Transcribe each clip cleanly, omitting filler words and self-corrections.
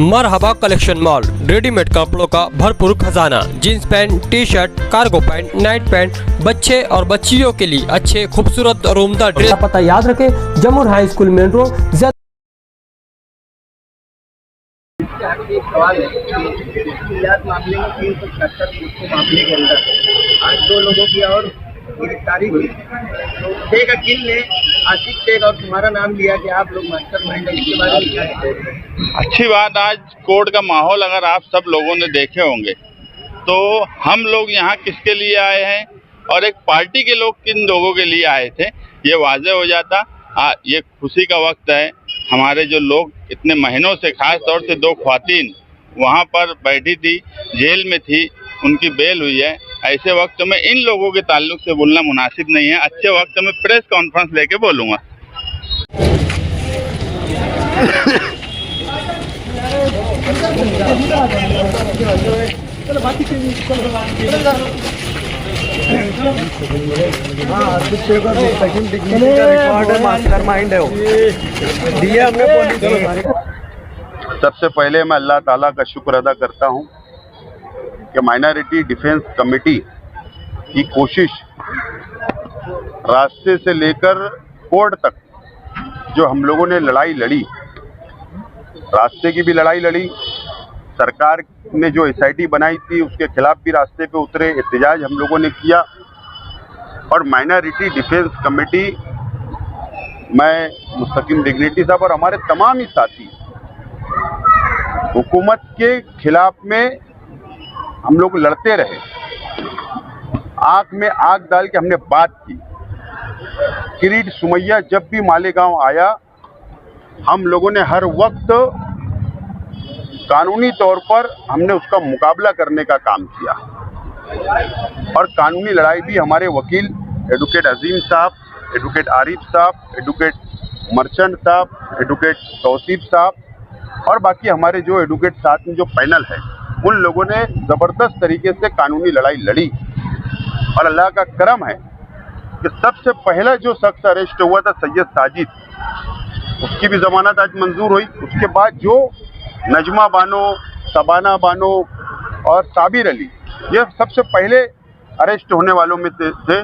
मरहबा collection mall, readymade कपड़ों का भरपूर खजाना, jeans pant, T shirt, cargo pant, night pant, बच्चे और बच्चियों के लिए अच्छे खूबसूरत और उम्दा ड्रेस। पता याद रखें, जमुर हाई स्कूल मेन रोड। एक सवाल है कि मामले में 377 मामले के अंदर आज 2 लोगों की और गिरफ्तारी हुई। तो शेख अकील ने आशिक शेख और तुम्हारा नाम लिया कि आप लोग मास्टरमाइंड है, इसके बारे में क्या है? अच्छी बात, आज कोर्ट का माहौल अगर आप सब लोगों ने देखे होंगे तो हम लोग यहाँ किसके लिए आए हैं और एक पार्टी के लोग किन लोगों के लिए आए थे ये वाज़ेह हो जाता। ये खुशी का वक्त है, हमारे जो लोग इतने महीनों से, खास तौर से 2 ख्वातीन वहाँ पर बैठी थी, जेल में थी, उनकी बेल हुई है। ऐसे वक्त में इन लोगों के ताल्लुक से बोलना मुनासिब नहीं है। अच्छे वक्त में प्रेस कॉन्फ्रेंस लेके बोलूँगा। सबसे पहले मैं अल्लाह ताला का शुक्र अदा करता हूँ कि माइनॉरिटी डिफेंस कमेटी की कोशिश रास्ते से लेकर कोर्ट तक जो हम लोगों ने लड़ाई लड़ी, रास्ते की भी लड़ाई लड़ी, सरकार ने जो SIT बनाई थी उसके खिलाफ भी रास्ते पे उतरे, एहतजाज हम लोगों ने किया। और माइनॉरिटी डिफेंस कमेटी, मैं मुस्तकीम डिग्निटी साहब और हमारे तमाम ही साथी हुकूमत के खिलाफ में हम लोग लड़ते रहे, आंख में आंख डाल के हमने बात की। किरीट सुमैया जब भी मालेगांव आया, हम लोगों ने हर वक्त कानूनी तौर पर हमने उसका मुकाबला करने का काम किया। और कानूनी लड़ाई भी हमारे वकील एडवोकेट अजीम साहब, एडवोकेट आरिफ साहब, एडवोकेट मर्चेंट साहब, एडवोकेट तौसीफ साहब और बाकी हमारे जो एडवोकेट साथ में जो पैनल है, उन लोगों ने ज़बरदस्त तरीके से कानूनी लड़ाई लड़ी। और अल्लाह का करम है कि सबसे पहला जो शख्स अरेस्ट हुआ था सैयद साजिद, उसकी भी ज़मानत आज मंजूर हुई। उसके बाद जो नजमा बानो, सबाना बानो और साबिर अली, ये सबसे पहले अरेस्ट होने वालों में थे।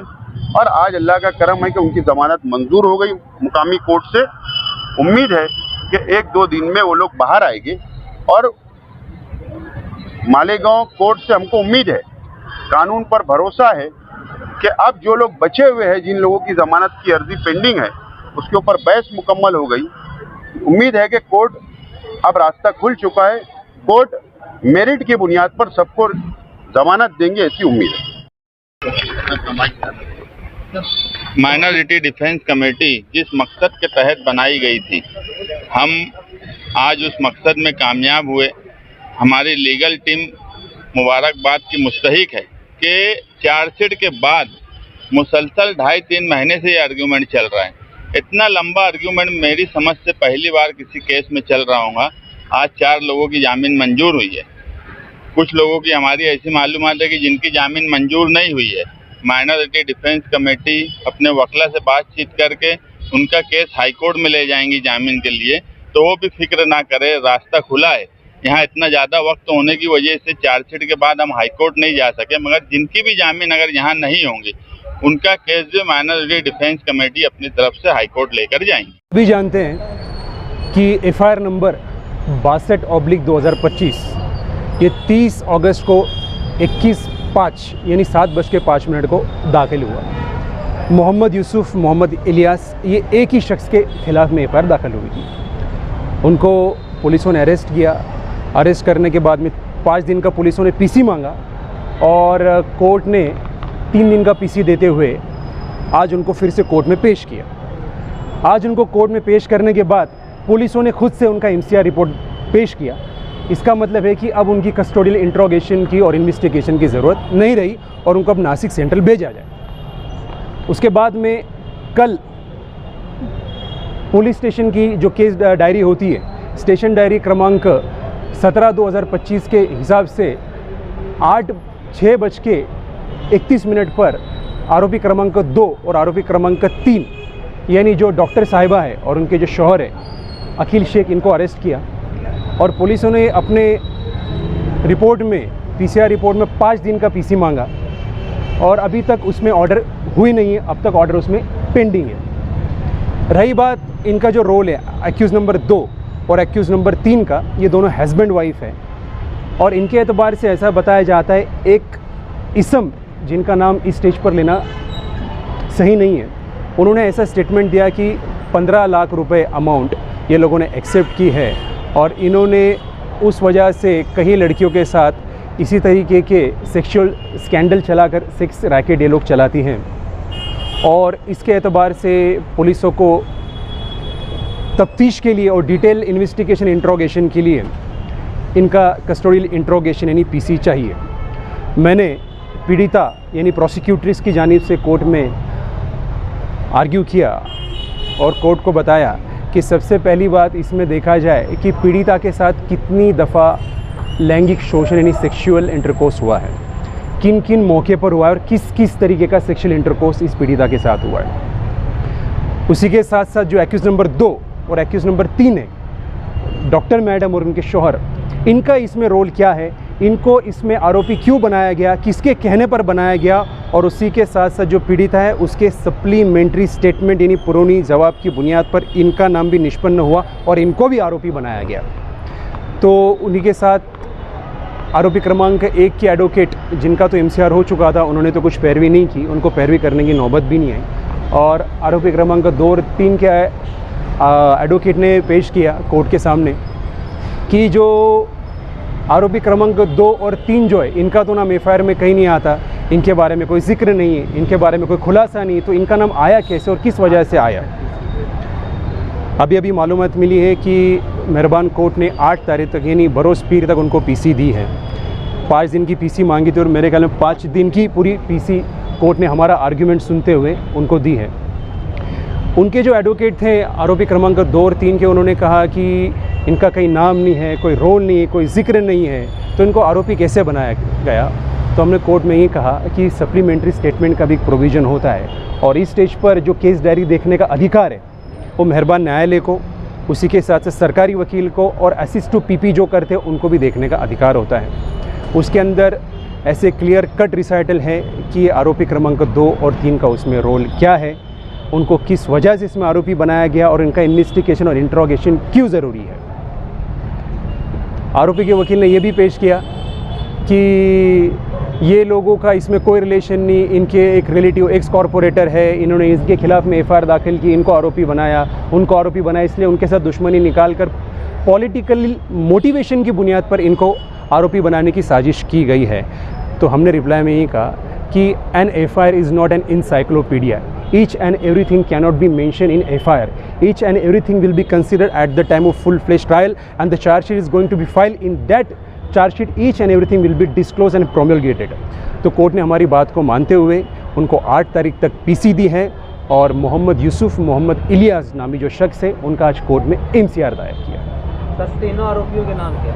और आज अल्लाह का करम है कि उनकी ज़मानत मंजूर हो गई मुकामी कोर्ट से। उम्मीद है कि 1-2 दिन में वो लोग बाहर आएंगे। और मालेगांव कोर्ट से हमको उम्मीद है, कानून पर भरोसा है कि अब जो लोग बचे हुए हैं, जिन लोगों की ज़मानत की अर्जी पेंडिंग है, उसके ऊपर बहस मुकम्मल हो गई। उम्मीद है कि कोर्ट अब रास्ता खुल चुका है, कोर्ट मेरिट की बुनियाद पर सबको जमानत देंगे, ऐसी उम्मीद है। माइनॉरिटी डिफेंस कमेटी जिस मकसद के तहत बनाई गई थी, हम आज उस मकसद में कामयाब हुए। हमारी लीगल टीम मुबारकबाद की मुस्तहिक है कि चार्जशीट के बाद मुसलसल 2.5-3 महीने से ये आर्ग्यूमेंट चल रहा है। इतना लंबा आर्ग्यूमेंट मेरी समझ से पहली बार किसी केस में चल रहा होगा। आज 4 लोगों की जामीन मंजूर हुई है। कुछ लोगों की हमारी ऐसी मालूमात है कि जिनकी जामीन मंजूर नहीं हुई है। माइनॉरिटी डिफेंस कमेटी अपने वकला से बातचीत करके उनका केस हाई कोर्ट में ले जाएंगी जामीन के लिए, तो वो भी फिक्र ना करे, रास्ता खुला है। यहाँ इतना ज़्यादा वक्त होने की वजह से चार्जशीट के बाद हम हाई कोर्ट नहीं जा सके, मगर जिनकी भी जामीन अगर यहाँ नहीं होंगी, उनका केस जो माइनॉरिटी डिफेंस कमेटी अपनी तरफ से हाई कोर्ट लेकर जाएंगी। भी जानते हैं कि FIR नंबर 62/2025 ये 30 अगस्त को 21:05 यानी 7:05 को दाखिल हुआ। मोहम्मद यूसुफ, मोहम्मद इलियास, ये एक ही शख्स के खिलाफ में FIR दाखिल हुई थी। उनको पुलिसों ने अरेस्ट किया। अरेस्ट करने के बाद में 5 दिन का पुलिसों ने PC मांगा और कोर्ट ने 3 दिन का PC देते हुए आज उनको फिर से कोर्ट में पेश किया। आज उनको कोर्ट में पेश करने के बाद पुलिसों ने खुद से उनका MCR रिपोर्ट पेश किया। इसका मतलब है कि अब उनकी कस्टोडियल इंट्रोगेशन की और इन्वेस्टिगेशन की ज़रूरत नहीं रही और उनको अब नासिक सेंट्रल भेजा जाए। उसके बाद में कल पुलिस स्टेशन की जो केस डायरी होती है, स्टेशन डायरी क्रमांक 17/2025 के हिसाब से 6:31 पर आरोपी क्रमांक 2 और आरोपी क्रमांक 3 यानी जो डॉक्टर साहिबा है और उनके जो शौहर है अखिल शेख, इनको अरेस्ट किया। और पुलिसों ने अपने रिपोर्ट में, पीसीआर रिपोर्ट में 5 दिन का पीसी मांगा और अभी तक उसमें ऑर्डर हुई नहीं है, अब तक ऑर्डर उसमें पेंडिंग है। रही बात इनका जो रोल है एक्यूज़ नंबर 2 और एक्यूज़ नंबर 3 का, ये दोनों हस्बैंड वाइफ है और इनके एतबार से ऐसा बताया जाता है एक इसम जिनका नाम इस स्टेज पर लेना सही नहीं है, उन्होंने ऐसा स्टेटमेंट दिया कि 15 लाख रुपए अमाउंट ये लोगों ने एक्सेप्ट की है और इन्होंने उस वजह से कई लड़कियों के साथ इसी तरीके के सेक्सुअल स्कैंडल चलाकर सेक्स रैकेट ये लोग चलाती हैं और इसके एतबार से पुलिसों को तफ्तीश के लिए और डिटेल इन्वेस्टिगेशन इंट्रोगेशन के लिए इनका कस्टोडियल इंट्रोगेशन यानी पीसी चाहिए। मैंने पीड़िता यानी प्रोसिक्यूट्रिस की जानिब से कोर्ट में आर्ग्यू किया और कोर्ट को बताया कि सबसे पहली बात इसमें देखा जाए कि पीड़िता के साथ कितनी दफ़ा लैंगिक शोषण यानी सेक्सुअल इंटरकोर्स हुआ है, किन किन मौके पर हुआ है और किस किस तरीके का सेक्सुअल इंटरकोर्स इस पीड़िता के साथ हुआ है। उसी के साथ साथ जो एक्यूज़ नंबर 2 और एक्यूज़ नंबर 3 है, डॉक्टर मैडम और उनके शौहर, इनका इसमें रोल क्या है, इनको इसमें आरोपी क्यों बनाया गया, किसके कहने पर बनाया गया और उसी के साथ साथ जो पीड़िता है उसके सप्लीमेंट्री स्टेटमेंट यानी पुरानी जवाब की बुनियाद पर इनका नाम भी निष्पन्न हुआ और इनको भी आरोपी बनाया गया। तो उन्हीं के साथ आरोपी क्रमांक 1 के एडवोकेट जिनका तो एमसीआर हो चुका था, उन्होंने तो कुछ पैरवी नहीं की, उनको पैरवी करने की नौबत भी नहीं आई और आरोपी क्रमांक 2 और 3 के एडवोकेट ने पेश किया कोर्ट के सामने कि जो आरोपी क्रमांक 2 और 3 जो है इनका तो नाम एफआईआर में कहीं नहीं आता, इनके बारे में कोई जिक्र नहीं है, इनके बारे में कोई खुलासा नहीं, तो इनका नाम आया कैसे और किस वजह से आया। अभी मालूमात मिली है कि मेहरबान कोर्ट ने 8 तारीख तक यानी बरोज़ पीर तक उनको पीसी दी है। 5 दिन की पीसी मांगी थी और मेरे ख्याल में 5 दिन की पूरी पीसी कोर्ट ने हमारा आर्ग्यूमेंट सुनते हुए उनको दी है। उनके जो एडवोकेट थे आरोपी क्रमांक 2 और 3 के, उन्होंने कहा कि इनका कहीं नाम नहीं है, कोई रोल नहीं है, कोई जिक्र नहीं है, तो इनको आरोपी कैसे बनाया गया। तो हमने कोर्ट में ये कहा कि सप्लीमेंट्री स्टेटमेंट का भी प्रोविज़न होता है और इस स्टेज पर जो केस डायरी देखने का अधिकार है वो मेहरबान न्यायालय को, उसी के साथ साथ सरकारी वकील को और असिस्ट टू पीपी जो करते हैं उनको भी देखने का अधिकार होता है। उसके अंदर ऐसे क्लियर कट रिसाइटल है कि आरोपी क्रमांक 2 और 3 का उसमें रोल क्या है, उनको किस वजह से इसमें आरोपी बनाया गया और इनका इन्वेस्टिगेशन और इंट्रोगेशन क्यों ज़रूरी है। आरोपी के वकील ने यह भी पेश किया कि ये लोगों का इसमें कोई रिलेशन नहीं, इनके एक रिलेटिव एक्स कॉरपोरेटर है, इन्होंने इसके खिलाफ़ में एफआईआर दाखिल की, इनको आरोपी बनाया, उनको आरोपी बनाया, इसलिए उनके साथ दुश्मनी निकालकर पॉलिटिकल मोटिवेशन की बुनियाद पर इनको आरोपी बनाने की साजिश की गई है। तो हमने रिप्लाई में ये कहा कि an FIR is not an encyclopedia, each and everything cannot be mentioned in FIR, each and everything will be considered at the time of full-fledged trial and the charge sheet is going to be filed, in that charge sheet each and everything will be disclosed and promulgated। तो court ने हमारी बात को मानते हुए उनको 8 तारीख तक पीसी दी है और मोहम्मद यूसुफ मोहम्मद इलियास नामी जो शख्स है उनका आज कोर्ट में एमसीआर दायर किया। सर, तीनों आरोपियों के नाम क्या?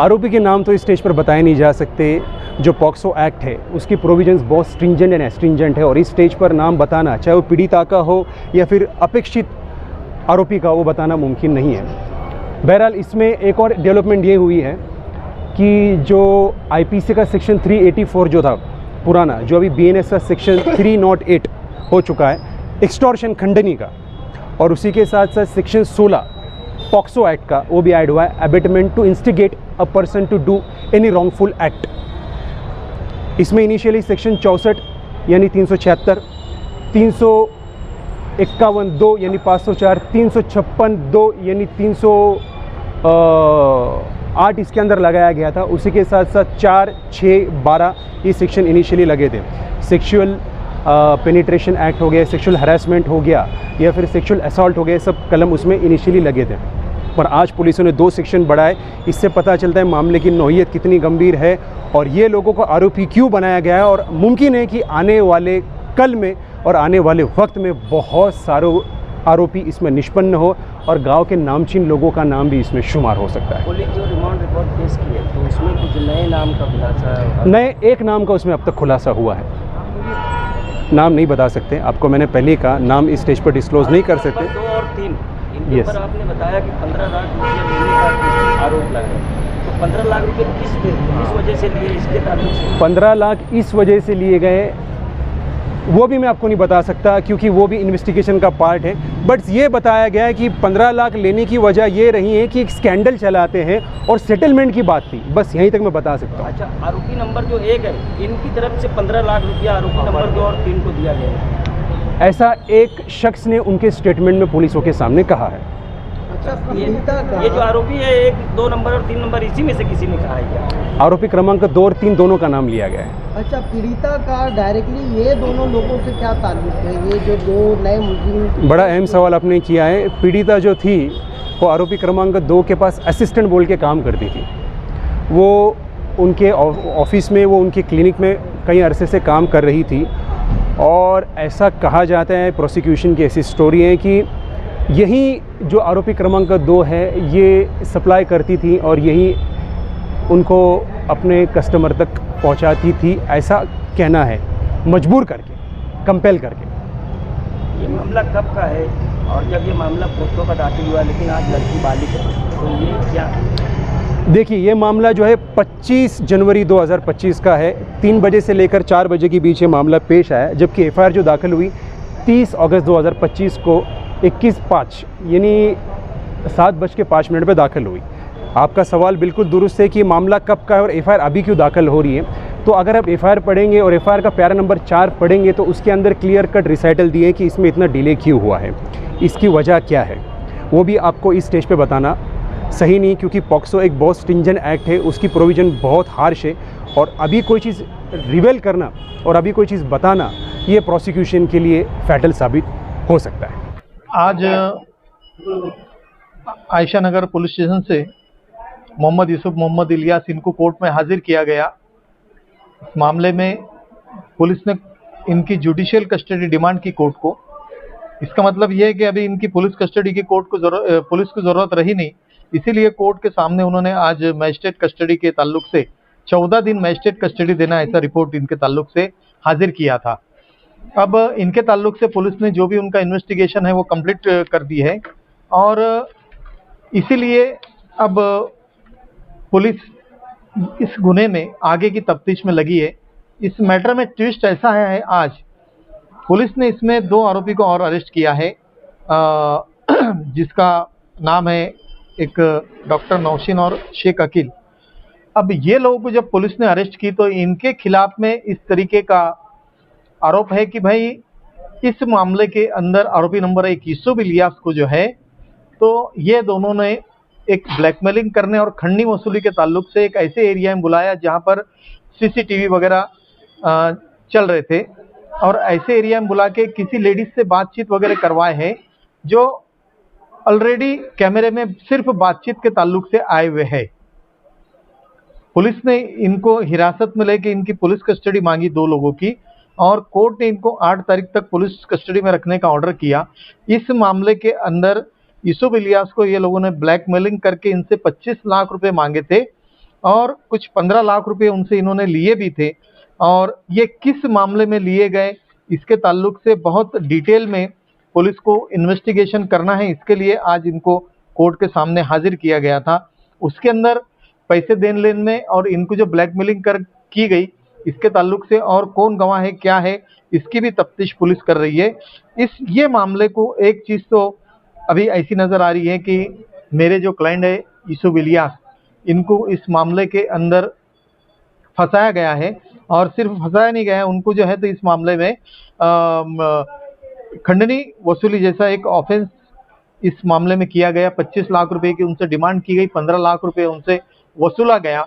आरोपी के नाम तो इस स्टेज पर बताए नहीं जा सकते। जो पॉक्सो एक्ट है उसकी प्रोविजंस बहुत स्ट्रिंजेंट एंड एस्ट्रिंजेंट है और इस स्टेज पर नाम बताना, चाहे वो पीड़िता का हो या फिर अपेक्षित आरोपी का, वो बताना मुमकिन नहीं है। बहरहाल इसमें एक और डेवलपमेंट ये हुई है कि जो आईपीसी का सेक्शन 384 जो था पुराना, जो अभी बीएनएस का सेक्शन 308 हो चुका है एक्सटॉर्शन खंडनी का, और उसी के साथ साथ सेक्शन 16 पॉक्सो एक्ट का वो भी ऐड हुआ है, abetment to instigate a person to do any wrongful act. इसमें इनिशियली सेक्शन 64 यानी 376, 351(2) यानी 504, 356(2) यानी 308 इसके अंदर लगाया गया था। उसी के साथ साथ 4, 6, 12 ये सेक्शन इनिशियली लगे थे। सेक्सुअल पेनिट्रेशन एक्ट हो गया, सेक्सुअल हरासमेंट हो गया या फिर सेक्सुअल असॉल्ट हो गया, सब कलम उसमें इनिशियली लगे थे। पर आज पुलिसों ने 2 सेक्शन बढ़ाए। इससे पता चलता है मामले की नौइयत कितनी गंभीर है और ये लोगों को आरोपी क्यों बनाया गया है और मुमकिन है कि आने वाले कल में और आने वाले वक्त में बहुत सारे आरोपी इसमें निष्पन्न हो और गांव के नामचीन लोगों का नाम भी इसमें शुमार हो सकता है। पुलिस जो रिमांड रिपोर्ट पेश की है तो उसमें कुछ नए नाम का खुलासा, नए एक नाम का उसमें अब तक खुलासा हुआ है। नाम नहीं बता सकते, आपको मैंने पहले कहा नाम इस स्टेज पर डिस्क्लोज नहीं कर सकते। 2 और 3 इसके ऊपर आपने बताया कि 15 लाख रुपया लेने का आरोप लगा है। तो 15 लाख रुपये किस वजह से लिए, इसके ताल्लुक से 15 लाख इस वजह से लिए गए वो भी मैं आपको नहीं बता सकता, क्योंकि वो भी इन्वेस्टिगेशन का पार्ट है। बट ये बताया गया है कि 15 लाख लेने की वजह ये रही है कि एक स्कैंडल चलाते हैं और सेटलमेंट की बात थी, बस यहीं तक मैं बता सकता हूँ। अच्छा, आरोपी नंबर जो 1 है, इनकी तरफ से 15 लाख रुपया आरोपी नंबर 2 और 3 को दिया गया है, ऐसा एक शख्स ने उनके स्टेटमेंट में पुलिसों के सामने कहा है। अच्छा, ये जो आरोपी है 1, 2 नंबर और 3 नंबर, इसी में से किसी ने कहा है क्या? आरोपी क्रमांक 2 और 3 दोनों का नाम लिया गया है। अच्छा, पीड़िता का डायरेक्टली ये दोनों लोगों से क्या ताल्लुक है? ये जो 2 नए मुस्लिम, बड़ा अहम सवाल आपने किया है। पीड़िता जो थी वो आरोपी क्रमांक 2 के पास असिस्टेंट बोल के काम करती थी। वो उनके ऑफिस में, वो उनके क्लिनिक में कई अरसे से काम कर रही थी और ऐसा कहा जाता है, प्रोसिक्यूशन की ऐसी स्टोरी है कि यही जो आरोपी क्रमांक 2 है ये सप्लाई करती थी और यही उनको अपने कस्टमर तक पहुंचाती थी, ऐसा कहना है, मजबूर करके, कंपेल करके। ये मामला कब का है और जब ये मामला पोस्टों का दाखिल हुआ, लेकिन आज लड़की बालिग है, तो ये क्या? देखिए, ये मामला जो है 25 जनवरी 2025 का है। 3 बजे से लेकर 4 बजे के बीच ये मामला पेश आया, जबकि एफआईआर जो दाखिल हुई 30 अगस्त 2025 को 21:05 यानी 7:05 पे दाखिल हुई। आपका सवाल बिल्कुल दुरुस्त है कि मामला कब का है और एफआईआर अभी क्यों दाखिल हो रही है। तो अगर आप एफआईआर पढ़ेंगे और एफआईआर का पैरा नंबर 4 पढ़ेंगे तो उसके अंदर क्लियर कट रिसाइटल दिए कि इसमें इतना डिले क्यों हुआ है, इसकी वजह क्या है, वो भी आपको इस स्टेज पे बताना सही नहीं, क्योंकि पॉक्सो एक बहुत स्ट्रिंजेंट एक्ट है, उसकी प्रोविज़न बहुत हार्श है और अभी कोई चीज़ रिवेल करना और अभी कोई चीज़ बताना ये प्रोसिक्यूशन के लिए फैटल साबित हो सकता है। आज आयशा नगर पुलिस स्टेशन से मोहम्मद यूसुफ, मोहम्मद इलियास, इनको कोर्ट में हाजिर किया गया। इस मामले में पुलिस ने इनकी जुडिशियल कस्टडी डिमांड की कोर्ट को। इसका मतलब यह है कि अभी इनकी पुलिस कस्टडी की पुलिस को ज़रूरत रही नहीं, इसीलिए कोर्ट के सामने उन्होंने आज मजिस्ट्रेट कस्टडी के ताल्लुक से 14 दिन मजिस्ट्रेट कस्टडी देना, ऐसा रिपोर्ट इनके ताल्लुक से हाजिर किया था। अब इनके ताल्लुक से पुलिस ने जो भी उनका इन्वेस्टिगेशन है वो कंप्लीट कर दी है और इसीलिए अब पुलिस इस गुने में आगे की तफ्तीश में लगी है। इस मैटर में ट्विस्ट ऐसा है, आज पुलिस ने इसमें 2 आरोपी को और अरेस्ट किया है, जिसका नाम है एक डॉक्टर नौशीन और शेख अकील। अब ये लोगों को जब पुलिस ने अरेस्ट की तो इनके खिलाफ में इस तरीके का आरोप है कि भाई इस मामले के अंदर आरोपी नंबर 1 यूसुफ इलियास को जो है, तो ये दोनों ने एक ब्लैकमेलिंग करने और खंडनी वसूली के ताल्लुक से एक ऐसे एरिया में बुलाया जहां पर सीसीटीवी वगैरह चल रहे थे और ऐसे एरिया में बुला के किसी लेडीज से बातचीत वगैरह करवाए हैं जो ऑलरेडी कैमरे में सिर्फ बातचीत के ताल्लुक से आए हुए हैं। पुलिस ने इनको हिरासत में लेके इनकी पुलिस कस्टडी मांगी 2 लोगों की और कोर्ट ने इनको 8 तारीख तक पुलिस कस्टडी में रखने का ऑर्डर किया। इस मामले के अंदर यूसुफ इलियास को ये लोगों ने ब्लैकमेलिंग करके इनसे 25 लाख रुपए मांगे थे और कुछ 15 लाख रुपए उनसे इन्होंने लिए भी थे और ये किस मामले में लिए गए इसके ताल्लुक से बहुत डिटेल में पुलिस को इन्वेस्टिगेशन करना है। इसके लिए आज इनको कोर्ट के सामने हाजिर किया गया था। उसके अंदर पैसे देन लेन में और इनको जो ब्लैकमेलिंग की गई इसके ताल्लुक से और कौन गवाह है क्या है इसकी भी तफ्तीश पुलिस कर रही है। ये मामले को एक चीज़ तो अभी ऐसी नज़र आ रही है कि मेरे जो क्लाइंट है यूसुफ इलियास, इनको इस मामले के अंदर फंसाया गया है और सिर्फ फंसाया नहीं गया है, उनको जो है तो इस मामले में खंडनी वसूली जैसा एक ऑफेंस इस मामले में किया गया। 25 लाख रुपए की उनसे डिमांड की गई, 15 लाख रुपए उनसे वसूला गया।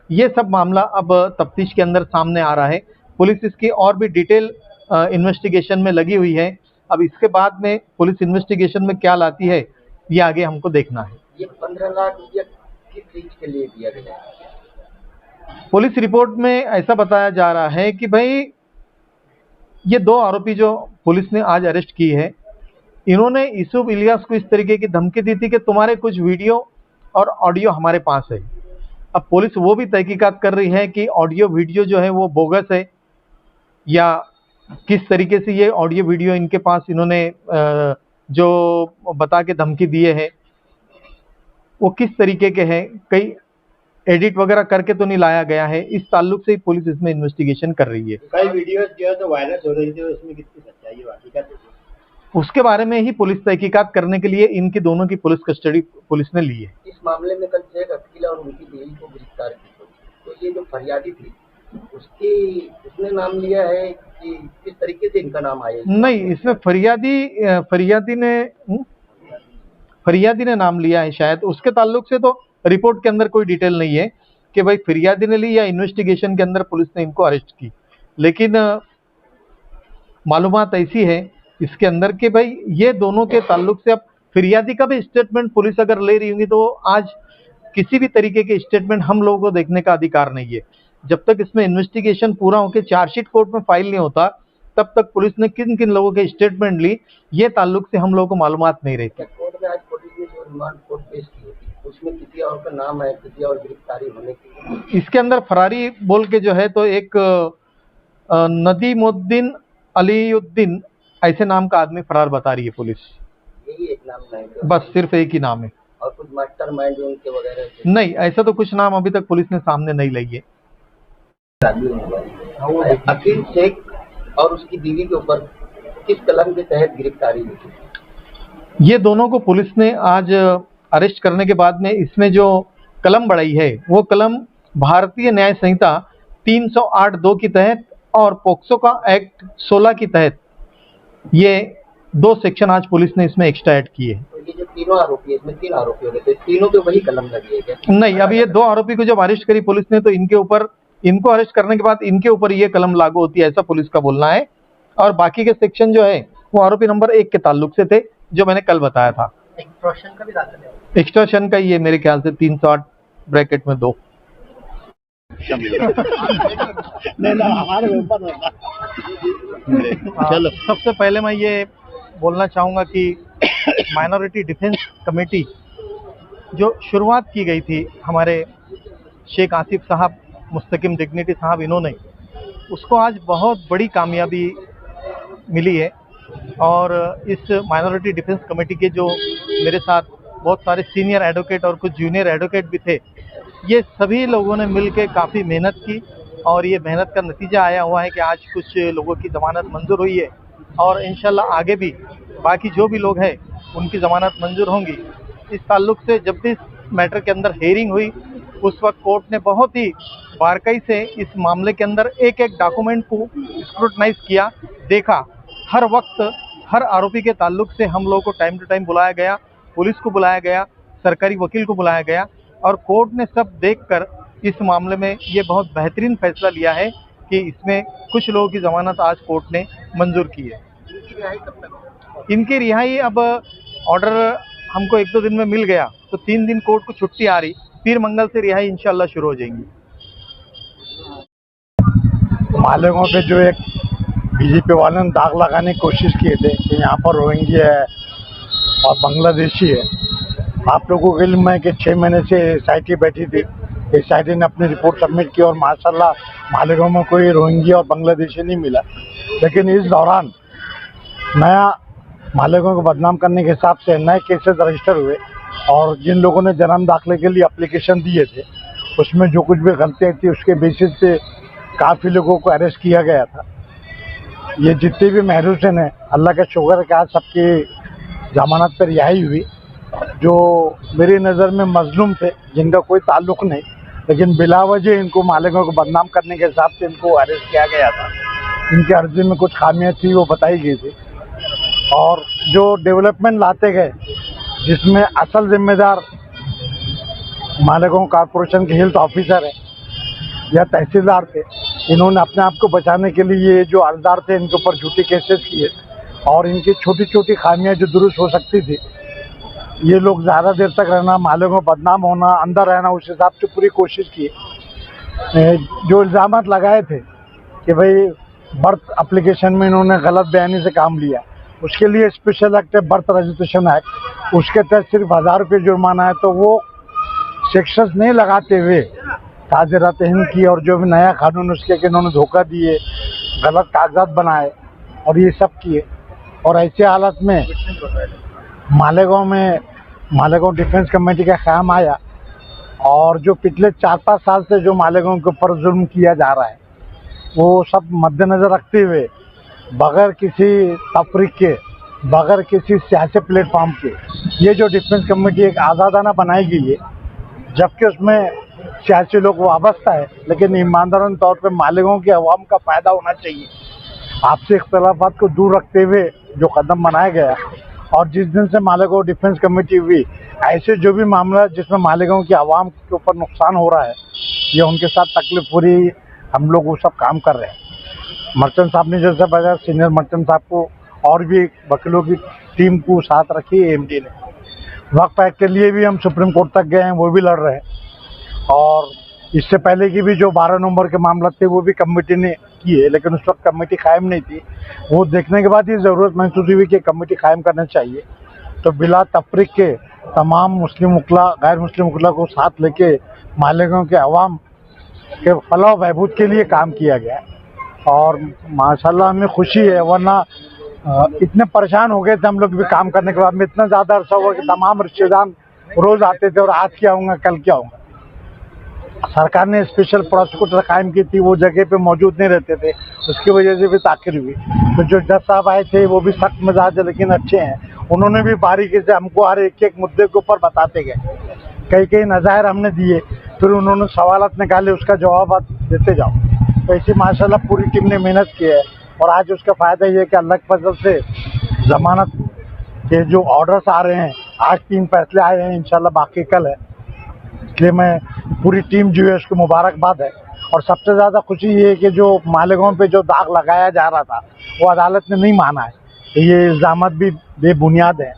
ये सब मामला अब तफ्तीश के अंदर सामने आ रहा है। पुलिस इसकी और भी डिटेल इन्वेस्टिगेशन में लगी हुई है। अब इसके बाद में पुलिस इन्वेस्टिगेशन में क्या लाती है ये आगे हमको देखना है। ये 15 लाख रुपया किस चीज के लिए दिया गया? पुलिस रिपोर्ट में ऐसा बताया जा रहा है कि भाई ये 2 आरोपी जो पुलिस ने आज अरेस्ट की है, इन्होंने यूसुफ इलियास को इस तरीके की धमकी दी थी कि तुम्हारे कुछ वीडियो और ऑडियो हमारे पास है। अब पुलिस वो भी तहकीकात कर रही है कि ऑडियो वीडियो जो है वो बोगस है या किस तरीके से ये ऑडियो वीडियो इनके पास इन्होंने जो बता के धमकी दिए हैं वो किस तरीके के हैं, कई एडिट वगैरह करके तो नहीं लाया गया है। इस ताल्लुक से ही पुलिस इसमें इन्वेस्टिगेशन कर रही है। कई वीडियोस जो है तो वायरल हो रही थी, उसमें कितनी सच्चाई है, हकीकत है? उसके बारे में ही पुलिस तहकीकात करने के लिए इनकी दोनों की पुलिस कस्टडी पुलिस ने ली है। इस मामले में कल शेख अकील और उनकी बीवी को गिरफ्तार किया, तो ये जो फरियादी थी उसने नाम लिया है कि किस तरीके से इनका नाम आया? नहीं, इसमें फरियादी ने नाम लिया है शायद। उसके ताल्लुक से तो रिपोर्ट के अंदर कोई डिटेल नहीं है कि भाई फरियादी ने ली या इन्वेस्टिगेशन के अंदर पुलिस ने इनको अरेस्ट की, लेकिन मालूमात ऐसी है इसके अंदर कि भाई ये दोनों के ताल्लुक से अब फिरियादी का भी स्टेटमेंट पुलिस अगर ले रही होगी तो आज किसी भी तरीके के स्टेटमेंट हम लोगों को देखने का अधिकार नहीं है। जब तक इसमें इन्वेस्टिगेशन पूरा होकर चार्जशीट कोर्ट में फाइल नहीं होता तब तक पुलिस ने किन किन लोगों के स्टेटमेंट ली ये ताल्लुक से हम लोगों को मालूमात नहीं रहती। कोर्ट में आज पुलिस ने जो रिमांड कोर्ट पेश की थी उसमें किसी और का नाम है, किसी और गिरफ्तारी होने की? इसके अंदर फरारी बोल के जो है तो एक नदीमुद्दीन अलीउद्दीन ऐसे नाम का आदमी फरार बता रही है पुलिस। यही एक नाम है? बस सिर्फ एक ही नाम है और कुछ मास्टरमाइंड उनके वगैरह? नहीं, ऐसा तो कुछ नाम अभी तक पुलिस ने सामने नहीं लाई है। अकील शेख और उसकी बीवी के ऊपर किस कलम के तहत गिरफ्तारी हुई थी? ये दोनों को पुलिस ने आज अरेस्ट करने के बाद में इसमें जो कलम बढ़ाई है वो कलम भारतीय न्याय संहिता 308(2) के तहत और पोक्सो का एक्ट 16 के तहत ये 2 सेक्शन आज पुलिस ने इसमें एक्स्ट्रा ऐड किए हैं। तो ये जो तीनों आरोपी है, इसमें 3 आरोपी हो गए थे, तीनों पे वही कलम लगी है क्या? नहीं, अभी ये 2 आरोपी को जब अरेस्ट करी पुलिस ने तो इनके ऊपर, इनको अरेस्ट करने के बाद इनके ऊपर ये कलम लागू होती है ऐसा पुलिस का बोलना है। और बाकी के सेक्शन जो है वो आरोपी नंबर 1 के ताल्लुक से थे जो मैंने कल बताया था। एक्सटॉर्शन का भी दाखिल है? एक्सटॉर्शन का ये मेरे ख्याल से 308(2) चलो, सबसे पहले मैं ये बोलना चाहूँगा कि माइनॉरिटी डिफेंस कमेटी जो शुरुआत की गई थी हमारे शेख आसिफ साहब, मुस्तकिम डिग्निटी साहब, इन्होंने उसको आज बहुत बड़ी कामयाबी मिली है। और इस माइनॉरिटी डिफेंस कमेटी के जो मेरे साथ बहुत सारे सीनियर एडवोकेट और कुछ जूनियर एडवोकेट भी थे, ये सभी लोगों ने मिलकर काफ़ी मेहनत की और ये मेहनत का नतीजा आया हुआ है कि आज कुछ लोगों की ज़मानत मंजूर हुई है और इंशाल्लाह आगे भी बाकी जो भी लोग हैं उनकी ज़मानत मंजूर होंगी। इस ताल्लुक से जब भी इस मैटर के अंदर हेयरिंग हुई उस वक्त कोर्ट ने बहुत ही बारीकी से इस मामले के अंदर एक एक डॉक्यूमेंट को स्क्रूटनाइज किया, देखा। हर वक्त हर आरोपी के ताल्लुक से हम लोगों को टाइम टू टाइम बुलाया गया, पुलिस को बुलाया गया, सरकारी वकील को बुलाया गया और कोर्ट ने सब देखकर इस मामले में ये बहुत बेहतरीन फैसला लिया है कि इसमें कुछ लोगों की ज़मानत आज कोर्ट ने मंजूर की है। इनकी रिहाई अब ऑर्डर हमको 1-2 दिन में मिल गया तो 3 दिन कोर्ट को छुट्टी आ रही, फिर मंगल से रिहाई इंशाल्लाह शुरू हो जाएंगी। मालेगांव पे जो एक बीजेपी वाले ने दाग लगाने की कोशिश किए थे कि यहाँ पर रोहिंग्या है और बांग्लादेशी है। आप लोगों के लिए मैं कि 6 महीने से SIT बैठी थी, SIT ने अपनी रिपोर्ट सबमिट की और माशाल्लाह मालेगांव में कोई रोहिंग्या और बांग्लादेशी नहीं मिला। लेकिन इस दौरान नया मालेगांव को बदनाम करने के हिसाब से नए केसेस रजिस्टर हुए और जिन लोगों ने जन्म दाखिले के लिए एप्लीकेशन दिए थे उसमें जो कुछ भी गलतियाँ थी उसके बेसिस पे काफ़ी लोगों को अरेस्ट किया गया था। ये जितने भी महरूसन हैं अल्लाह का शुक्र है कि आज सबकी जमानत पर रिहाई हुई। जो मेरी नज़र में मजलूम थे जिनका कोई ताल्लुक़ नहीं, लेकिन बिलावजह इनको मालेगांव को बदनाम करने के हिसाब से इनको अरेस्ट किया गया था। इनकी अर्जी में कुछ खामियाँ थी वो बताई गई थी और जो डेवलपमेंट लाते गए जिसमें असल जिम्मेदार मालेगांव कॉरपोरेशन के हेल्थ ऑफिसर है या तहसीलदार थे, इन्होंने अपने आप को बचाने के लिए ये जो अर्जदार थे इनके ऊपर झूठी केसेस किए और इनकी छोटी छोटी खामियां जो दुरुस्त हो सकती थी, ये लोग ज़्यादा देर तक रहना, मालेगांव बदनाम होना, अंदर रहना, उस हिसाब से पूरी कोशिश की। जो इल्ज़ामात लगाए थे कि भाई बर्थ एप्लीकेशन में इन्होंने गलत बयानी से काम लिया, उसके लिए स्पेशल एक्ट है बर्थ रजिस्ट्रेशन एक्ट, उसके तहत सिर्फ 1000 रुपये जुर्माना है। तो वो सेक्शंस नहीं लगाते हुए ताज़रात हिंद की और जो भी नया कानून उसके कि इन्होंने धोखा दिए, गलत कागजात बनाए और ये सब किए। और ऐसे हालत में मालेगांव डिफेंस कमेटी का क़याम आया और जो पिछले 4-5 साल से जो मालेगांव के ऊपर जुल्म किया जा रहा है वो सब मद्देनज़र रखते हुए बगैर किसी तफरीक के, बगैर किसी सियासी प्लेटफॉर्म के ये जो डिफेंस कमेटी एक आज़ादाना बनाई गई है, जबकि उसमें सियासी लोग वाबस्ता है, लेकिन ईमानदाराना तौर पे मालेगांव के अवाम का फ़ायदा होना चाहिए। आपसी इख्तलाफात को दूर रखते हुए जो कदम बनाया गया और जिस दिन से मालेगांव डिफेंस कमेटी हुई, ऐसे जो भी मामला जिसमें मालेगांव की आवाम के ऊपर नुकसान हो रहा है या उनके साथ तकलीफ पूरी, हम लोग वो सब काम कर रहे हैं। मर्चेंट साहब ने जैसे बताया, सीनियर मर्चेंट साहब को और भी वकीलों की टीम को साथ रखी है एमडी ने। वक्त पैक के लिए भी हम सुप्रीम कोर्ट तक गए हैं, वो भी लड़ रहे हैं। और इससे पहले की भी जो 12 नवंबर के मामला थे वो भी कमेटी ने की है, लेकिन उस वक्त कमेटी कायम नहीं थी। वो देखने के बाद ये ज़रूरत महसूस हुई कि कमेटी कायम करना चाहिए, तो बिला तफरीक के तमाम मुस्लिम वकला, गैर मुस्लिम वकला को साथ लेके मालेगांव के अवाम के फलाह बहबूद के लिए काम किया गया है। और माशाल्लाह हमें खुशी है, वरना इतने परेशान हो गए थे हम लोग भी काम करने के बाद में। इतना ज़्यादा अरसा हुआ कि तमाम रिश्तेदार रोज़ आते थे और आज क्या होगा कल क्या होगा। सरकार ने स्पेशल प्रोसिक्यूटर कायम की थी, वो जगह पे मौजूद नहीं रहते थे, उसकी वजह से भी ताख़िर हुई। तो जो जज साहब आए थे वो भी सख्त मिजाज है लेकिन अच्छे हैं, उन्होंने भी बारीकी से हमको हर एक मुद्दे के ऊपर बताते गए। कई नज़ायर हमने दिए, फिर उन्होंने सवालात निकाले, उसका जवाब देते जाओ। तो ऐसी माशाल्लाह पूरी टीम ने मेहनत की है और आज उसका फ़ायदा ये है कि अल्लाह के फजल से ज़मानत के जो ऑर्डर्स आ रहे हैं, आज 3 फैसले आए हैं, इंशाल्लाह बाकी कल है। इसलिए मैं पूरी टीम जो है उसको मुबारकबाद है। और सबसे ज़्यादा खुशी ये है कि जो मालेगांव पे जो दाग लगाया जा रहा था वो अदालत ने नहीं माना है, ये इल्ज़ामात भी बेबुनियाद हैं।